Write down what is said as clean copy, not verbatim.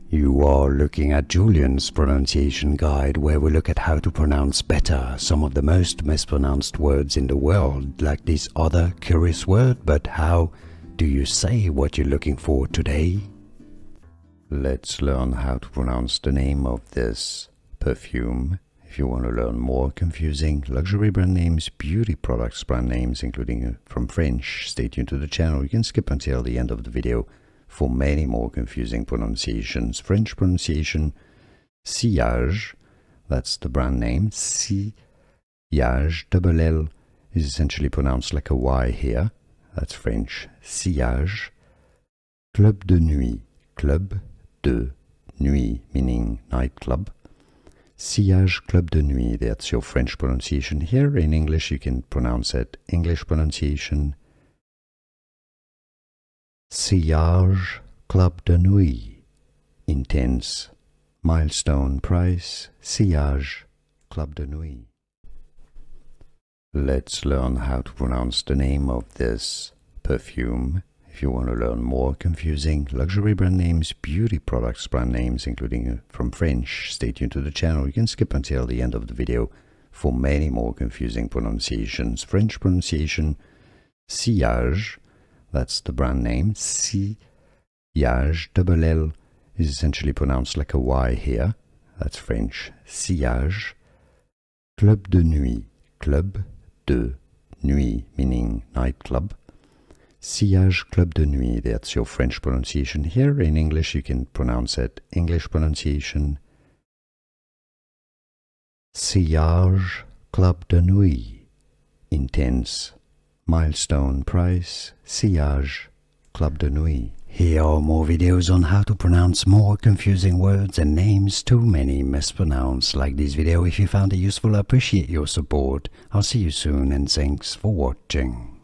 You are looking at Julian's pronunciation guide, where we look at how to pronounce better some of the most mispronounced words in the world, like this other curious word. But how do you say what you're looking for today? Let's learn how to pronounce the name of this perfume. If you want to learn more confusing luxury brand names, beauty products brand names, including from French, stay tuned to the channel. You can skip until the end of the video for many more confusing pronunciations. French pronunciation, Sillage, that's the brand name. Sillage, double L, is essentially pronounced like a Y here. That's French, Sillage. Club de nuit, club de nuit, meaning nightclub. Sillage Club de Nuit, that's your French pronunciation here. In English, you can pronounce it English pronunciation. Sillage Club de Nuit. Intense milestone price, Sillage Club de Nuit. Let's learn how to pronounce the name of this perfume. If you want to learn more confusing luxury brand names, beauty products brand names, including from French, stay tuned to the channel. You can skip until the end of the video for many more confusing pronunciations. French pronunciation, Sillage, that's the brand name. Sillage, double L, is essentially pronounced like a Y here. That's French, Sillage. Club de nuit, club de nuit, meaning nightclub. Sillage Club de Nuit, that's your French pronunciation here. In English, you can pronounce it English pronunciation. Sillage Club de Nuit. Intense milestone price, Sillage Club de Nuit. Here are more videos on how to pronounce more confusing words and names too many mispronounced. Like this video if you found it useful. I appreciate your support. I'll see you soon and thanks for watching.